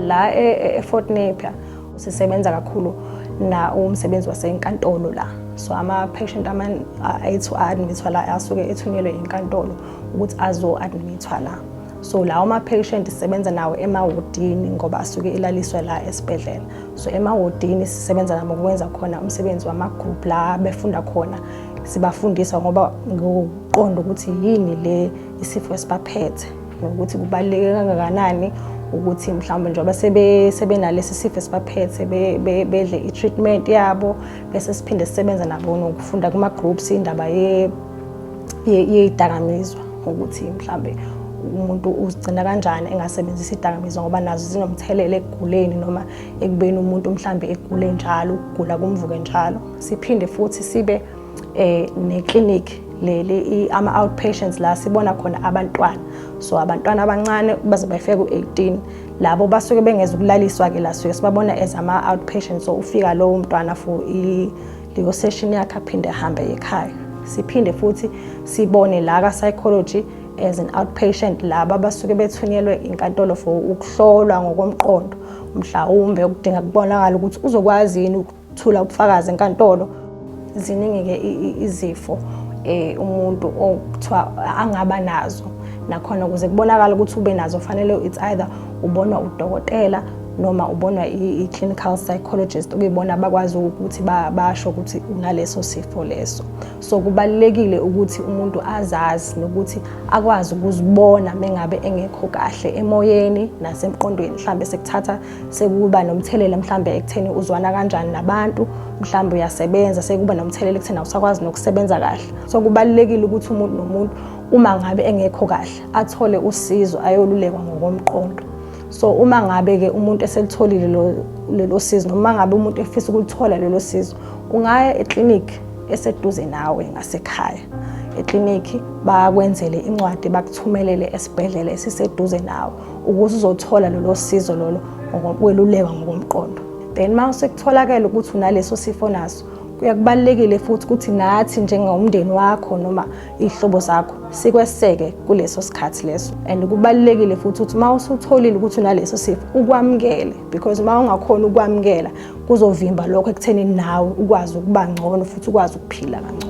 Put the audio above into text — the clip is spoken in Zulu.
La eFort Napier sisebenza kakhulu na umsebenzi wasenkantolo la. So ama-patient ethu a-admithwa la asuke ethunyelwe inkantolo ukuthi azo-admithwa la. So lawo ama-patient sisebenza nawo emawodini ngoba asuke ilaliswe la esibhedlela. So emawodini sisebenza nabo ukwenza khona umsebenzi wama-group la befunda khona. Sibafundisa ngoba ngokuqonda ukuthi yini le isifo esibaphethe nokuthi kubaluleke kangakanani ukuthi mhlawumbe njengoba sebenalesi sifo esibaphethe bedle i-treatment yabo bese siphinde sisebenza nabo nokufunda kuma-groups indaba yezidakamizwa ukuthi mhlawumbe umuntu uzigcina kanjani engasebenzisa izidakamizwa ngoba nazo zinomthelela ekuguleni noma ekubeni umuntu mhlawumbe egule njalo ukugula kumvuke njalo. Siphinde futhi sibe neclinic ama-outpatients la sibona khona abantwana. So abantwana abancane baze bafike ku-18 labo basuke bengeza ukulaliswa ke la suke sibabona as ama-outpatients. So ufika lowo mntwana for leyo session yakhe aphinde ahambe ekhaya. Siphinde futhi sibone la ka-psychology as an outpatient laba basuke bethunyelwe inkantolo for ukuhlolwa ngokomqondo mhlawumbe ukudinga kubonakala ukuthi uzokwazi yini ukuthula ubufakazi enkantolo. Ziningi-ke izifo umuntu okuthiwa angaba nazo nakhona ukuze kubonakala ukuthi ube nazo fanele it's either ubonwa udokotela noma ubonwa i-clinical psychologist ukuyibona bakwazi ukuthi basho ukuthi unaleso sifo leso. So kubalulekile ukuthi umuntu azazi nokuthi akwazi ukuzibona mengabe engekho kahle emoyeni nasemqondweni mhlambe sekuthatha sekuba nomthelela mhlambe ekutheni uzwana kanjani nabantu mhlambe uyasebenza sekuba nomthelela ekutheni awusakwazi nokusebenza kahle. So kubalulekile ukuthi umuntu nomuntu uma ngabe engekho kahle athole usizo ayolulekwa ngokomqondo. So uma ngabe ke umuntu eselitholile lelo sizo noma ngabe umuntu efisa ukulithola lelo sizo ungaya eclinic eseduze nawe ngasekhaya. Eclinic bakwenzele incwadi bakuthumelele esibhedlela esiseduze nawe ukuze uzothola lelo sizo lolo ngokweluleka ngokomqondo. Then mawusekutholakala ukuthi unaleso sifo naso kuyakubalekile futhi ukuthi nathi njengomndeni wakho noma ihlobo zakho sikweseke kuleso sikhathi leso. And kubalekile futhi ukuthi mawusutholile ukuthi unaleso sifo ukwamukele because mawungakhona ukwamukela kuzovimba lokho ekutheni nawe ukwazi ukuba ngcono futhi ukwazi ukuphila kangcono.